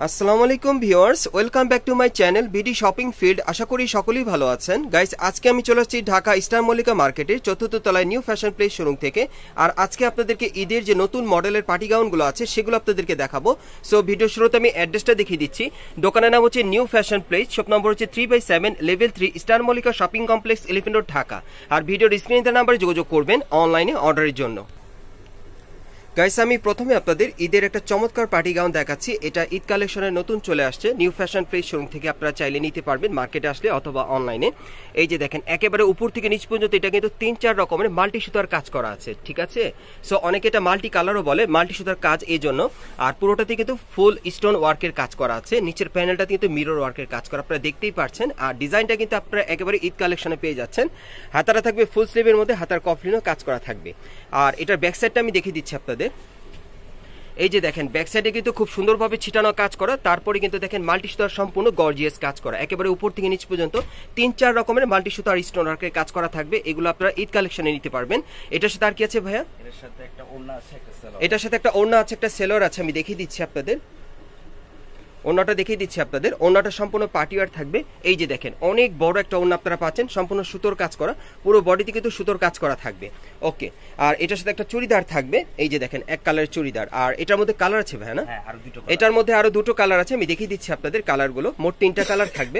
আসসালামু আলাইকুম viewers, welcome back to my channel BD shopping field. আশা করি সকলেই ভালো আছেন। গাইস, আজকে আমি চলে আসছি ঢাকা স্টার মল্লিকা মার্কেটের ৪র্থ তলায় নিউ ফ্যাশন প্লেস শোরুম থেকে। আর আজকে আপনাদেরকে ঈদের যে নতুন মডেলের পার্টি গাউনগুলো আছে সেগুলো আপনাদেরকে দেখাবো। সো ভিডিও শুরুতে আমি অ্যাড্রেসটা দেখিয়ে দিচ্ছি। দোকানের নাম হচ্ছে new fashion place, shop number হচ্ছে 3/7 level 3 star Mallika shopping complex, elephant road, Dhaka. আর ভিডিওর স্ক্রিনে নাম্বারে যোগাযোগ করবেন অনলাইনে অর্ডারের জন্য। গাইস, আমি প্রথমে আপনাদের ঈদের একটা চমৎকার পার্টি গাউন দেখাচ্ছি। এটা ঈদ কালেকশনের নতুন চলে আসছে নিউ ফ্যাশন প্লেস শোরুম থেকে। আপনারা চাইলে নিতে পারবেন মার্কেটে আসলে অথবা অনলাইনে। এই যে দেখেন, একেবারে উপর থেকে নিচ পর্যন্ত এটা কিন্তু 3-4 রকমের মাল্টি সুতার কাজ করা আছে, ঠিক আছে। সো অনেকে এটা মাল্টি কালারও বলে, মাল্টি সুতার কাজ এই জন্য। আর পুরোটাতে কিন্তু ফুল স্টোন ওয়ার্কের কাজ করা আছে। নিচের প্যানেলটাতে কিন্তু মিরর ওয়ার্কের কাজ করা, আপনারা দেখতেই পাচ্ছেন। আর ডিজাইনটা কিন্তু আপনারা একেবারে ঈদ কালেকশনে পেয়ে যাচ্ছেন। হাতাটা থাকবে ফুল স্লিভের মধ্যে, হাতার কফলিনও কাজ করা থাকবে। আর এটার ব্যাক সাইডটা আমি দেখিয়ে দিচ্ছি আপনাদের। এই যে দেখেন, ব্যাক সাইডে কিন্তু খুব সুন্দরভাবে ছিটানো কাজ করা, তারপরে কিন্তু দেখেন মাল্টি সুতার সম্পূর্ণ গর্জিয়াস কাজ করা, একেবারে উপর থেকে নিচ পর্যন্ত 3-4 রকমের মাল্টি সুতার স্টোন ওয়ার্কের কাজ করা থাকবে। এগুলো আপনারা ঈদ কালেকশনে নিতে পারবেন। এটার সাথে আর কি আছে ভাইয়া? এটার সাথে একটা ওড়না আছে, একটা সেলোয়ার আছে। আমি দেখিয়ে দিচ্ছি আপনাদের, ওড়নাটা দেখিয়ে দিচ্ছি আপনাদের। ওড়নাটা সম্পূর্ণ পার্টিওয়ার থাকবে। এই যে দেখেন, অনেক বড় একটা ওড়না আপনারা পাচ্ছেন, সম্পূর্ণ সুতোর কাজ করা, পুরো বডিতে কিন্তু সুতোর কাজ করা থাকবে। ওকে, আর এটার সাথে একটা চুড়িদার থাকবে। এই যে দেখেন, এক কালারের চুড়িদার। আর এটার মধ্যে কালার আছে ভাই না? এটার মধ্যে আরো দুটো কালার আছে, আমি দেখিয়ে দিচ্ছি আপনাদের কালারগুলো। মোট 3টা কালার থাকবে।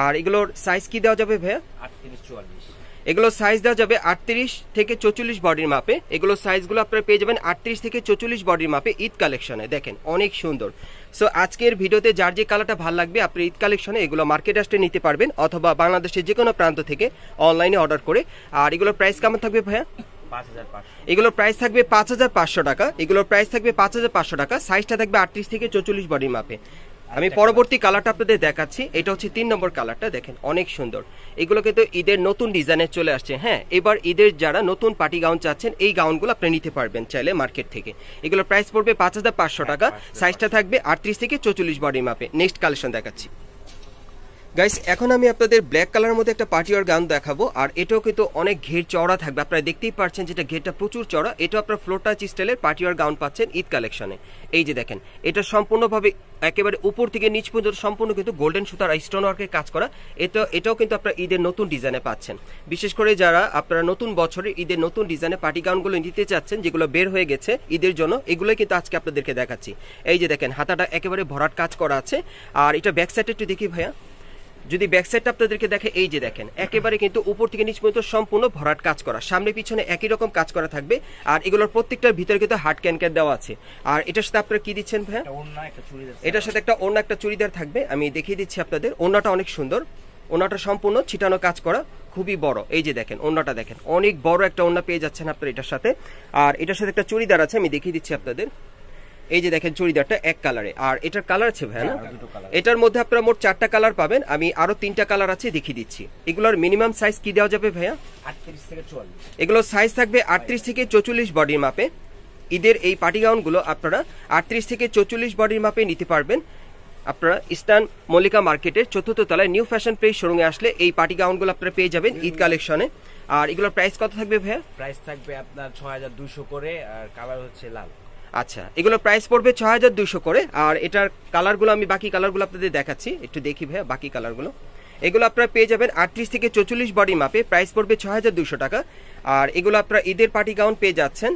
আর এগুলোর সাইজ কি দেওয়া যাবে ভাইয়া? 38-44। এগুলো সাইজ দেওয়া যাবে 38 থেকে 44 বডির মাপে। এগুলো সাইজগুলো আপনারা পেয়ে যাবেন 38 থেকে 44 বডির মাপে ঈদ কালেকশনে। দেখেন অনেক সুন্দর। সো আজকের ভিডিওতে যার যে কালারটা ভালো লাগবে আপনি ঈদ কালেকশনে এগুলো মার্কেট আসতে নিতে পারবেন, অথবা বাংলাদেশের যে কোনো প্রান্ত থেকে অনলাইনে অর্ডার করে। আর এগুলোর প্রাইস কেমন থাকবে ভাইয়া? 5500। এগুলোর প্রাইস থাকবে 5500 টাকা। এগুলোর প্রাইস থাকবে 5500 টাকা। সাইজটা থাকবে 38 থেকে 44 বডির মাপে। আমি পরবর্তী কালারটা আপনাদের দেখাচ্ছি। এটা হচ্ছে 3 নম্বর কালারটা, দেখেন অনেক সুন্দর। এগুলো কিন্তু ঈদের নতুন ডিজাইনে চলে আসছে। হ্যাঁ, এবার ঈদের যারা নতুন পার্টি গাউন চাচ্ছেন এই গাউনগুলো আপনি নিতে পারবেন চাইলে মার্কেট থেকে। এগুলোর প্রাইস পড়বে 5500 টাকা। সাইজটা থাকবে 38 থেকে 44 বডির মাপে। নেক্সট কালেকশন দেখাচ্ছি। গাইস, এখন আমি আপনাদের ব্ল্যাক কালারের মধ্যে একটা পার্টিওয়ার গাউন দেখাবো। আর এটাও কিন্তু অনেক ঘের চওড়া থাকবে, আপনারা দেখতেই পাচ্ছেন যেটা ঘেরটা প্রচুর চওড়া। এটা আপনার ফ্লোর টাচ স্টাইলের পার্টিওয়ার গাউন পাচ্ছেন ঈদ কালেকশনে। এই যে দেখেন, এটা সম্পূর্ণভাবে একেবারে উপর থেকে নিচ পর্যন্ত সম্পূর্ণ কিন্তু গোল্ডেন সুতার স্টোন ওয়ার্কের কাজ করা। এটাও কিন্তু আপনারা ঈদের নতুন ডিজাইনে পাচ্ছেন। বিশেষ করে যারা আপনারা নতুন বছরে ঈদের নতুন ডিজাইনে পার্টি গাউনগুলো নিতে চাচ্ছেন, যেগুলো বের হয়ে গেছে ঈদের জন্য, এগুলোই কিন্তু আজকে আপনাদেরকে দেখাচ্ছি। এই যে দেখেন, হাতাটা একেবারে ভরাট কাজ করা আছে। আর এটা ব্যাক সাইডে একটু দেখি ভাইয়া, যদি ব্যাক সাইডটা আপনাদেরকে দেখে, এই যে দেখেন একেবারে কিন্তু উপর থেকে নিচ পর্যন্ত সম্পূর্ণ ভরাট কাজ করা, সামনে পিছনে একই রকম কাজ করা থাকবে। আর এগুলোর প্রত্যেকটার ভিতরে কিন্তু হার্ড ক্যান দেওয়া আছে। আর এটার সাথে আপনারা কি দিচ্ছেন ভাইয়া? এটার সাথে একটা ওড়না, একটা চুড়িদার থাকবে। আমি দেখিয়ে দিচ্ছি আপনাদের। ওড়নাটা অনেক সুন্দর, ওড়নাটা সম্পূর্ণ ছিটানো কাজ করা, খুবই বড়। এই যে দেখেন, ওড়নাটা দেখেন অনেক বড় একটা ওড়না পেয়ে যাচ্ছেন আপনারা এটার সাথে। আর এটার সাথে একটা চুড়িদার আছে, আমি দেখিয়ে দিচ্ছি আপনাদের। এই যে দেখেন, চুড়িদারটা এক কালারে। আর এটার কালার আছে ভাই না? এটার মধ্যে আপনারা মোট 4টা কালার পাবেন। আমি আরো 3টা কালার আছে, দেখিয়ে দিচ্ছি। এগুলোর মিনিমাম সাইজ কি দেওয়া যাবে ভাইয়া? 38 থেকে 44। এগুলোর সাইজ থাকবে 38 থেকে 44 বডির মাপে। ঈদের এই পার্টি গাউনগুলো আপনারা 38 থেকে 44 বডির মাপে নিতে পারবেন। আপনারা ইস্টার্ন মল্লিকা মার্কেটের 4র্থ তলায় নিউ ফ্যাশন প্লেস শোরুমে আসলে এই পার্টি গাউনগুলো আপনারা পেয়ে যাবেন ঈদ কালেকশনে। আর এগুলোর প্রাইস কত থাকবে ভাইয়া? প্রাইস থাকবে আপনার 6200 করে। আর কালার হচ্ছে লাল। আচ্ছা, এগুলো প্রাইস পড়বে 6200 করে। আর এটার কালারগুলো আমি বাকি কালারগুলো আপনাদের দেখাচ্ছি, একটু দেখি ভাইয়া বাকি কালারগুলো। এগুলো আপনারা পেয়ে যাবেন 38 থেকে 44 বডি মাপে। প্রাইস পড়বে 6200 টাকা। আর এগুলো আপনারা ঈদের পার্টি গাউন পেয়ে যাচ্ছেন।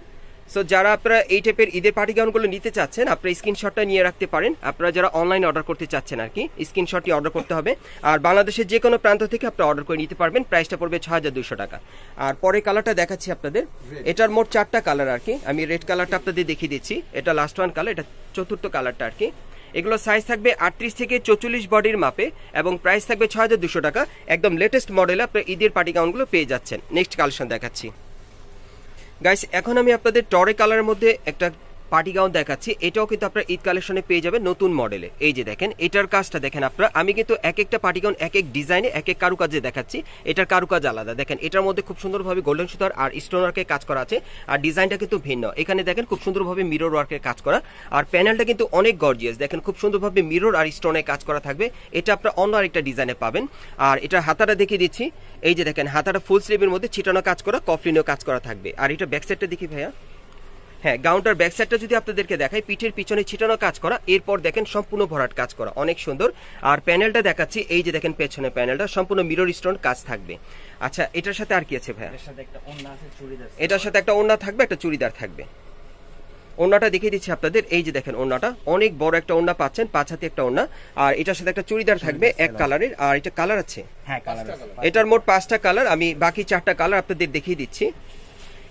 সো যারা আপনারা এই টাইপের ঈদের পার্টি গাউনগুলো নিতে চাচ্ছেন, আপনারা স্ক্রিনশটটা নিয়ে রাখতে পারেন। আপনারা যারা অনলাইনে অর্ডার করতে চাচ্ছেন আর কি, স্ক্রিনশটটি অর্ডার করতে হবে। আর বাংলাদেশের যে কোনো প্রান্ত থেকে আপনারা অর্ডার করে নিতে পারবেন। প্রাইসটা পড়বে 6200 টাকা। আর পরে কালারটা দেখাচ্ছি আপনাদের। এটার মোট 4টা কালার আর কি। আমি রেড কালারটা আপনাদের দেখিয়ে দিচ্ছি। এটা লাস্ট ওয়ান কালার, এটা 4র্থ কালারটা আর কি। এগুলো সাইজ থাকবে 38 থেকে 44 বডির মাপে এবং প্রাইস থাকবে 6200 টাকা। একদম লেটেস্ট মডেলে আপনারা ঈদের পার্টি গাউনগুলো পেয়ে যাচ্ছেন। নেক্সট কালেকশন দেখাচ্ছি। গাইস, এখন আমি আপনাদের টরে কালারের মধ্যে একটা পার্টি গাউন দেখাচ্ছি। এটাও কিন্তু আপনারা ঈদ কালেকশনে পেয়ে যাবেন নতুন মডেলে। এই যে দেখেন, এটার কাজটা দেখেন আপনারা। আমি কিন্তু এক একটা পার্টি গাউন এক এক ডিজাইনে এক এক কারুকাজে দেখাচ্ছি। এটার কারুকাজ আলাদা। দেখেন, এটার মধ্যে খুব সুন্দরভাবে গোল্ডেন সুতার আর স্টোন ওয়ার্কের কাজ করা আছে। আর ডিজাইনটা কিন্তু ভিন্ন। এখানে দেখেন খুব সুন্দরভাবে মিরর ওয়ার্কের কাজ করা। আর প্যানেলটা কিন্তু অনেক গর্জিয়াস। দেখেন খুব সুন্দরভাবে মিরর আর স্টোনের কাজ করা থাকবে। এটা আপনারা অন্য আরেকটা ডিজাইনে পাবেন। আর এটার হাতাটা দেখিয়ে দিচ্ছি। এই যে দেখেন, হাতাটা ফুল স্লিভের মধ্যে ছিটানো কাজ করা, কফলিনও কাজ করা থাকবে। আর এটা ব্যাক সাইডটা দেখি ভাইয়া। হ্যাঁ, গাউনটার ব্যাক সাইডটা যদি আপনাদেরকে দেখাই, পিঠের পিছনে ছিটানো কাজ করা, এরপর দেখেন সম্পূর্ণ ভরাট কাজ করা, অনেক সুন্দর। আর প্যানেলটা দেখাচ্ছি, এই যে দেখেন পেছনে প্যানেলটা সম্পূর্ণ মিরর স্টোন কাজ থাকবে। আচ্ছা, এটার সাথে আর কি আছে ভাইয়া? এর সাথে একটা ওড়না আছে, চুড়িদার। এটার সাথে একটা ওড়না থাকবে, একটা চুড়িদার থাকবে। ওড়নাটা দেখিয়ে দিচ্ছি আপনাদের, এই যে দেখেন ওড়নাটা অনেক বড় একটা ওড়না পাচ্ছেন, 5 হাতি একটা ওড়না। আর এটার সাথে একটা চুড়িদার থাকবে এক কালারের। আর এটা কালার আছে, হ্যাঁ কালার আছে। এটার মোট 5টা কালার, আমি বাকি 4টা কালার আপনাদের দেখিয়ে দিচ্ছি।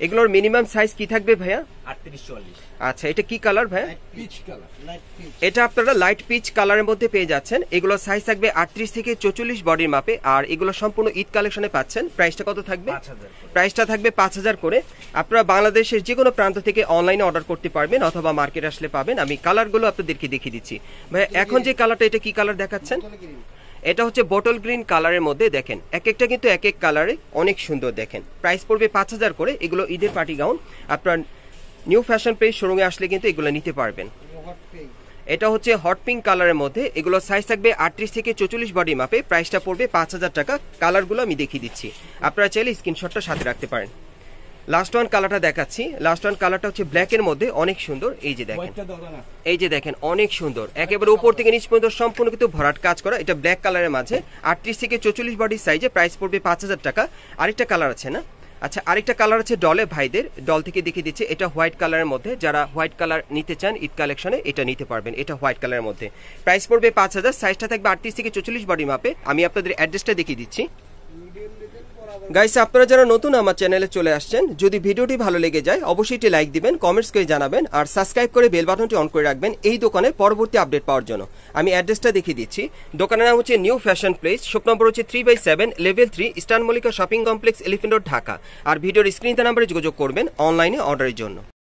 এগুলোর মিনিমাম সাইজ কি থাকবে ভাইয়া? 38-44। আচ্ছা, এটা কি কালার ভাইয়া? Peach colour, light pitch. এটা আপনারা লাইট পিচ কালারের মধ্যে পেয়ে যাচ্ছেন। এগুলো সাইজ থাকবে 38 থেকে 44 বডির মাপে। আর এগুলো সম্পূর্ণ ঈদ কালেকশনে পাচ্ছেন। প্রাইসটা কত থাকবে? 5000। প্রাইসটা থাকবে 5000 করে। আপনারা বাংলাদেশের যে কোনো প্রান্ত থেকে অনলাইনে অর্ডার করতে পারবেন অথবা মার্কেট আসলে পাবেন। আমি কালারগুলো আপনাদেরকে দেখিয়ে দিচ্ছি ভাই। এখন যে কালারটা, এটা কি কালার দেখাচ্ছেন? এটা হচ্ছে বটল গ্রিন কালারের মধ্যে। দেখেন এক একটা কিন্তু এক এক কালারে অনেক সুন্দর। দেখেন প্রাইস পড়বে 5000 করে। এগুলো ঈদের পার্টি গাউন। আপনার নিউ ফ্যাশন পেজ শোরুমে আসলে কিন্তু এগুলো নিতে পারবেন। এটা হচ্ছে হট পিঙ্ক কালারের মধ্যে। এগুলো সাইজ থাকবে 38 থেকে 44 বডি মাপে। প্রাইসটা পড়বে 5000 টাকা। কালারগুলো আমি দেখিয়ে দিচ্ছি, আপনারা চাইলে স্ক্রিনশটটা সাথে রাখতে পারেন। লাস্ট ওয়ান কালারটা দেখাচ্ছি। লাস্ট ওয়ান কালারটা হচ্ছে ব্ল্যাক এর মধ্যে, অনেক সুন্দর। এই যে দেখেন, এই যে দেখেন অনেক সুন্দর, একেবারে উপর থেকে নিচ পর্যন্ত সম্পূর্ণ কিন্তু ভরাট কাজ করা। এটা ব্ল্যাক কালারের মাঝে 38 থেকে 44 বডি সাইজে। প্রাইস পড়বে 5000 টাকা। আরেকটা কালার আছে না? আচ্ছা, আরেকটা কালার আছে ডলে, ভাইদের ডল থেকে দেখিয়ে দিচ্ছে। এটা হোয়াইট কালারের মধ্যে, যারা হোয়াইট কালার নিতে চান ঈদ কালেকশনে এটা নিতে পারবেন। এটা হোয়াইট কালারের মধ্যে, প্রাইস পড়বে 5000। সাইজটা থাকবে 38 থেকে 44 বডি মাপে। আমি আপনাদের অ্যাড্রেসটা দেখিয়ে দিচ্ছি। গাইস, আপনারা যারা নতুন আমার চ্যানেলে চলে আসছেন, যদি ভিডিওটি ভালো লেগে যায় অবশ্যই একটি লাইক দিবেন, কমেন্টস করে জানাবেন, আর সাবস্ক্রাইব করে বেল বাটনটি অন করে রাখবেন এই দোকানের পরবর্তী আপডেট পাওয়ার জন্য। আমি অ্যাড্রেসটা দেখিয়ে দিচ্ছি। দোকানের নাম হচ্ছে new fashion place, shop number হচ্ছে 3/7, level 3, eastern Mallika shopping complex, elephant road, Dhaka. আর ভিডিওর স্ক্রিন নাম্বারে যোগাযোগ করবেন অনলাইনে অর্ডারের জন্য।